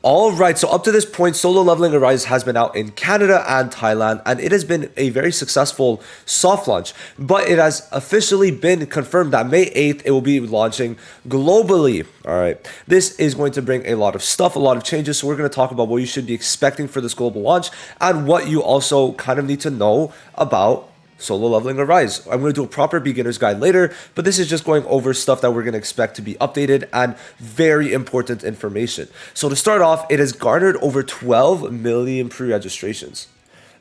All right, so up to this point, Solo Leveling Arise has been out in Canada and Thailand, and it has been a very successful soft launch. But it has officially been confirmed that May 8th, it will be launching globally. All right, this is going to bring a lot of stuff, a lot of changes. So we're going to talk about what you should be expecting for this global launch and what you also kind of need to know about Solo Leveling Arise. I'm going to do a proper beginner's guide later, but this is just going over stuff that we're going to expect to be updated and very important information. So to start off, it has garnered over 12 million pre-registrations.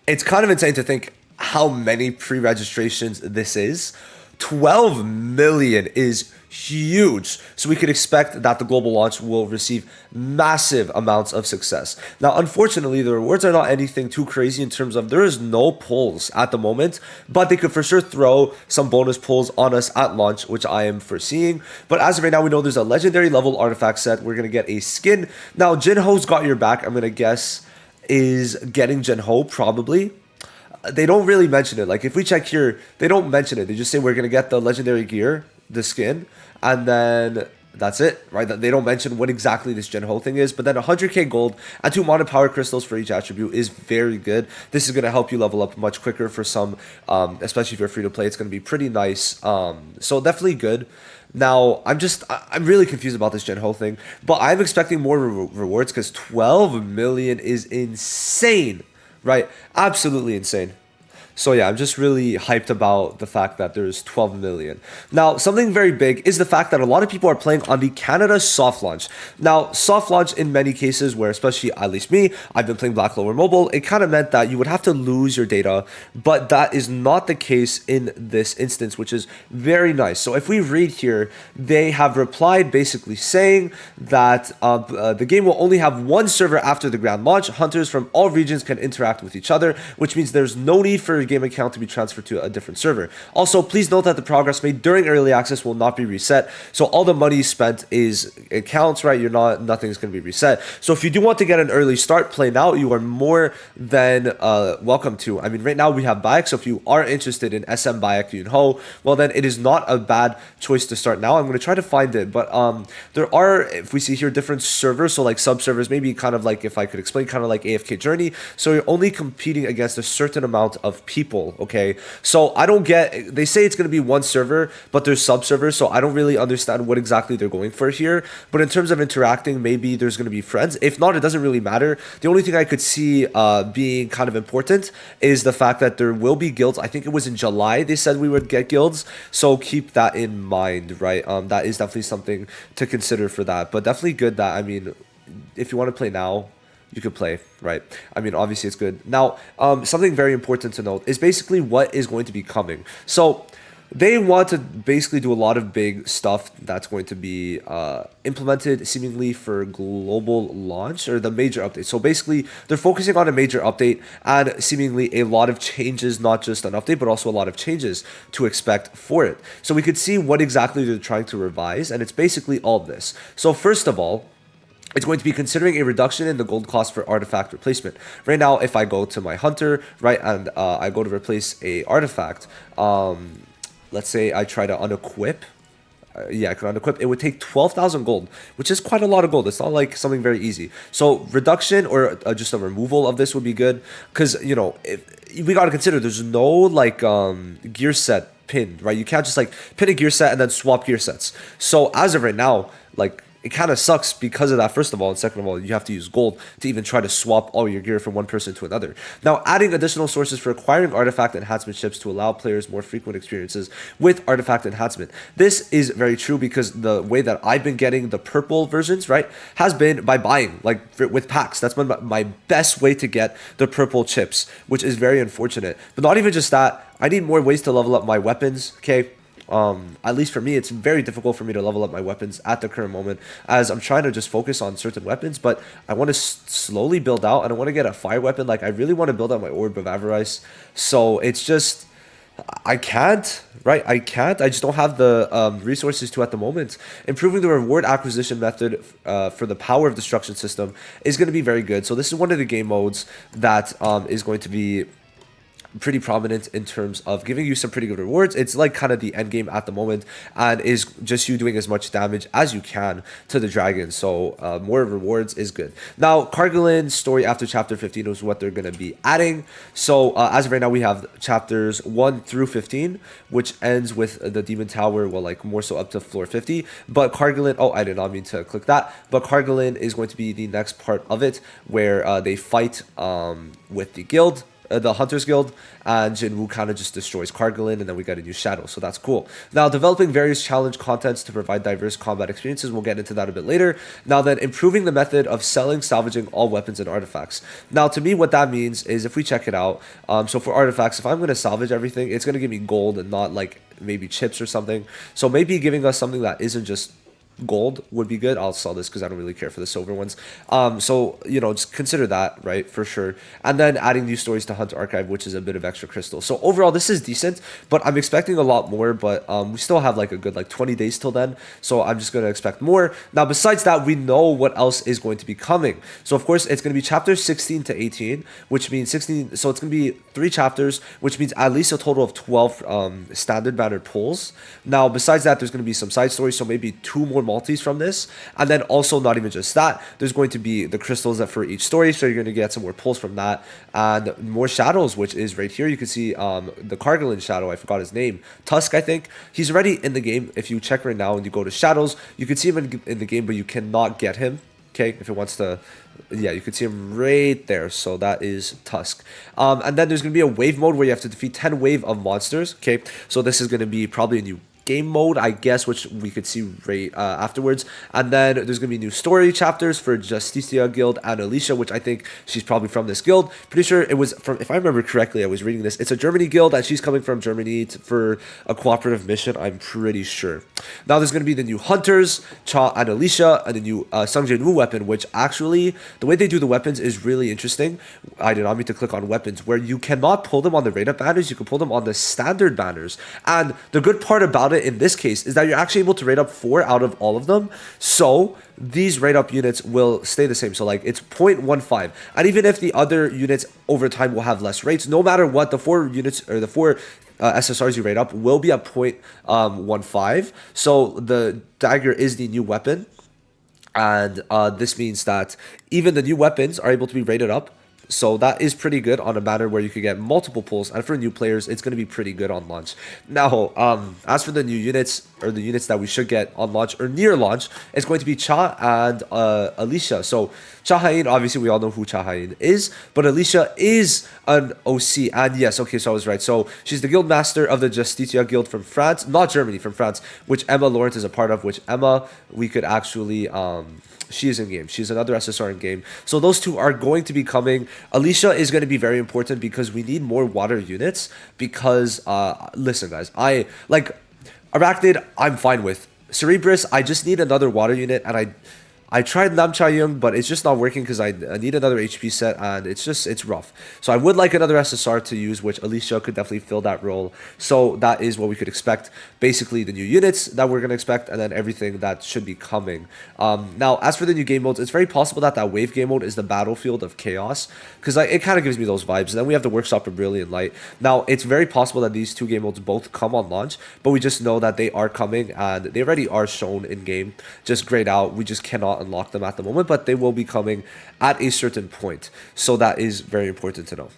It's kind of insane to think how many pre-registrations this is. 12 million is huge. So we could expect that the global launch will receive massive amounts of success. Now, unfortunately, the rewards are not anything too crazy in terms of there is no pulls at the moment, but they could for sure throw some bonus pulls on us at launch, which I am foreseeing. But as of right now, we know there's a legendary level artifact set. We're going to get a skin. Now, Jinho's got your back, I'm going to guess, is getting Jinho probably. They don't really mention it. Like if we check here, they don't mention it. They just say we're going to get the legendary gear, the skin, and then that's it, right? They don't mention what exactly this Jinho thing is, but then 100k gold and 2 mono power crystals for each attribute is very good. This is going to help you level up much quicker for some, especially if you're free to play. It's going to be pretty nice. So definitely good. Now, I'm really confused about this Jinho thing, but I'm expecting more rewards because 12 million is insane. Right, absolutely insane. So yeah, I'm just really hyped about the fact that there's 12 million. Now, something very big is the fact that a lot of people are playing on the Canada soft launch. Now, soft launch in many cases where, especially at least me, I've been playing Black Lower Mobile, it kind of meant that you would have to lose your data, but that is not the case in this instance, which is very nice. So if we read here, they have replied basically saying that the game will only have one server after the grand launch. Hunters from all regions can interact with each other, which means there's no need for game account to be transferred to a different server. Also, please note that the progress made during early access will not be reset. So all the money spent it counts, right? Nothing's going to be reset. So if you do want to get an early start, play now. You are more than welcome to. I mean, right now we have Bayek. So if you are interested in SM Bayek Yunho, well then it is not a bad choice to start now. I'm going to try to find it, but there are, if we see here, different servers. So like sub servers, maybe kind of like, if I could explain, kind of like AFK Journey. So you're only competing against a certain amount of people, okay? So I don't get, they say it's going to be one server, but there's sub servers, so I don't really understand what exactly they're going for here. But in terms of interacting, maybe there's going to be friends. If not, it doesn't really matter. The only thing I could see being kind of important is the fact that there will be guilds. I think it was in July they said we would get guilds, so keep that in mind, right? That is definitely something to consider for that, but definitely good that, I mean, if you want to play now, you could play, right? I mean, obviously it's good. Now, something very important to note is basically what is going to be coming. So they want to basically do a lot of big stuff that's going to be implemented seemingly for global launch or the major update. So basically they're focusing on a major update and seemingly a lot of changes, not just an update, but also a lot of changes to expect for it. So we could see what exactly they're trying to revise, and it's basically all this. So first of all, it's going to be considering a reduction in the gold cost for artifact replacement. Right now, if I go to my hunter, right, and I go to replace a artifact, let's say I try to unequip. I can unequip. It would take 12,000 gold, which is quite a lot of gold. It's not like something very easy. So reduction or just a removal of this would be good, because, you know, we got to consider there's no like gear set pinned, right? You can't just like pin a gear set and then swap gear sets. So as of right now, like, it kind of sucks because of that, first of all, and second of all, you have to use gold to even try to swap all your gear from one person to another. Now, adding additional sources for acquiring artifact enhancement chips to allow players more frequent experiences with artifact enhancement. This is very true because the way that I've been getting the purple versions, right, has been by buying, like with packs. That's been my best way to get the purple chips, which is very unfortunate. But not even just that, I need more ways to level up my weapons, okay? At least for me, it's very difficult for me to level up my weapons at the current moment, as I'm trying to just focus on certain weapons, but I want to slowly build out, and I want to get a fire weapon. Like, I really want to build out my Orb of Avarice. So it's just, I can't, right? I can't. I just don't have the resources to at the moment. Improving the reward acquisition method for the power of destruction system is going to be very good. So this is one of the game modes that is going to be pretty prominent in terms of giving you some pretty good rewards. It's like kind of the end game at the moment, and is just you doing as much damage as you can to the dragon. So more rewards is good. Now, Kargalin's story after chapter 15 is what they're going to be adding. So as of right now, we have chapters 1 through 15, which ends with the Demon Tower, well, like more so up to floor 50. But Kargalin, oh, I did not mean to click that. But Kargalin is going to be the next part of it, where they fight with the guild, the Hunters Guild, and Jinwoo kind of just destroys Kargalin, and then we got a new shadow, so that's cool. Now, developing various challenge contents to provide diverse combat experiences, we'll get into that a bit later. Now then, improving the method of selling, salvaging all weapons and artifacts. Now, to me, what that means is if we check it out, so for artifacts, if I'm going to salvage everything, it's going to give me gold and not like maybe chips or something. So maybe giving us something that isn't just gold would be good. I'll sell this because I don't really care for the silver ones. So, you know, just consider that, right, for sure. And then adding new stories to Hunt Archive, which is a bit of extra crystal. So overall, this is decent, but I'm expecting a lot more. But we still have like a good like 20 days till then. So I'm just going to expect more. Now, besides that, we know what else is going to be coming. So of course, it's going to be chapters 16 to 18, which means 16. So it's going to be 3 chapters, which means at least a total of 12 standard bannered pulls. Now, besides that, there's going to be some side stories. So maybe 2 more multis from this, and then also not even just that, there's going to be the crystals that for each story, so you're going to get some more pulls from that, and more shadows, which is right here. You can see the Kargalin shadow, I forgot his name, Tusk, I think. He's already in the game. If you check right now and you go to shadows, you can see him in the game, but you cannot get him. Okay, if it wants to, yeah, you can see him right there. So that is Tusk. And then there's going to be a wave mode where you have to defeat 10 wave of monsters. Okay, so this is going to be probably a new game mode, I guess, which we could see right afterwards. And then there's gonna be new story chapters for Justicia Guild and Alicia, which I think she's probably from this guild. Pretty sure it was from, if I remember correctly, I was reading this, it's a Germany guild and she's coming from Germany for a cooperative mission, I'm pretty sure. Now there's gonna be the new Hunters, Cha and Alicia, and the new Sung Jinwoo weapon, which actually, the way they do the weapons is really interesting. I did not mean to click on weapons, where you cannot pull them on the rate-up banners, you can pull them on the standard banners. And the good part about it in this case is that you're actually able to rate up 4 out of all of them. So these rate up units will stay the same. So like it's 0.15. And even if the other units over time will have less rates, no matter what, the 4 units or the 4 SSRs you rate up will be at 0.15. So the dagger is the new weapon. And this means that even the new weapons are able to be rated up. So that is pretty good on a banner where you could get multiple pulls, and for new players, it's going to be pretty good on launch. Now, as for the new units, or the units that we should get on launch or near launch, it's going to be Cha and Alicia. So Cha Hain, obviously we all know who Cha Hain is, but Alicia is an OC, and yes, okay, so I was right. So she's the guild master of the Justicia Guild from France, not Germany, from France, which Emma Lawrence is a part of, which Emma, we could actually... she is in game. She's another SSR in game. So those two are going to be coming. Alicia is going to be very important because we need more water units. Because, listen, guys, I like Arachnid, I'm fine with. Cerebrus, I just need another water unit, and I tried Namcha but it's just not working because I need another HP set, and it's rough. So I would like another SSR to use, which Alicia could definitely fill that role. So that is what we could expect. Basically, the new units that we're going to expect, and then everything that should be coming. Now, as for the new game modes, it's very possible that wave game mode is the Battlefield of Chaos, because it kind of gives me those vibes. And then we have the Workshop of Brilliant Light. Now, it's very possible that these 2 game modes both come on launch, but we just know that they are coming, and they already are shown in game, just grayed out. We just cannot unlock them at the moment, but they will be coming at a certain point. So that is very important to know.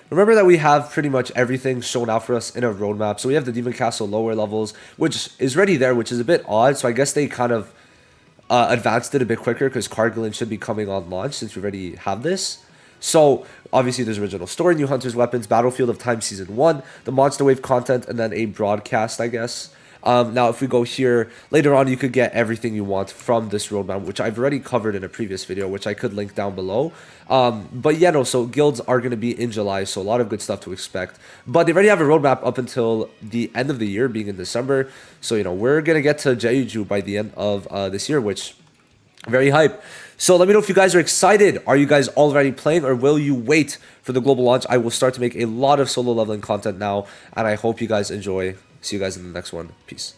Remember that we have pretty much everything shown out for us in a roadmap. So we have the Demon Castle lower levels, which is already there, which is a bit odd. So I guess they kind of advanced it a bit quicker because Kargalin should be coming on launch since we already have this. So obviously there's original story, new Hunters weapons, Battlefield of Time Season 1, the Monster Wave content, and then a broadcast, I guess. Now, if we go here, later on, you could get everything you want from this roadmap, which I've already covered in a previous video, which I could link down below. But yeah, no, so guilds are going to be in July, so a lot of good stuff to expect. But they already have a roadmap up until the end of the year, being in December. So, you know, we're going to get to Jeju by the end of this year, which very hype. So let me know if you guys are excited. Are you guys already playing, or will you wait for the global launch? I will start to make a lot of solo leveling content now, and I hope you guys enjoy. See you guys in the next one. Peace.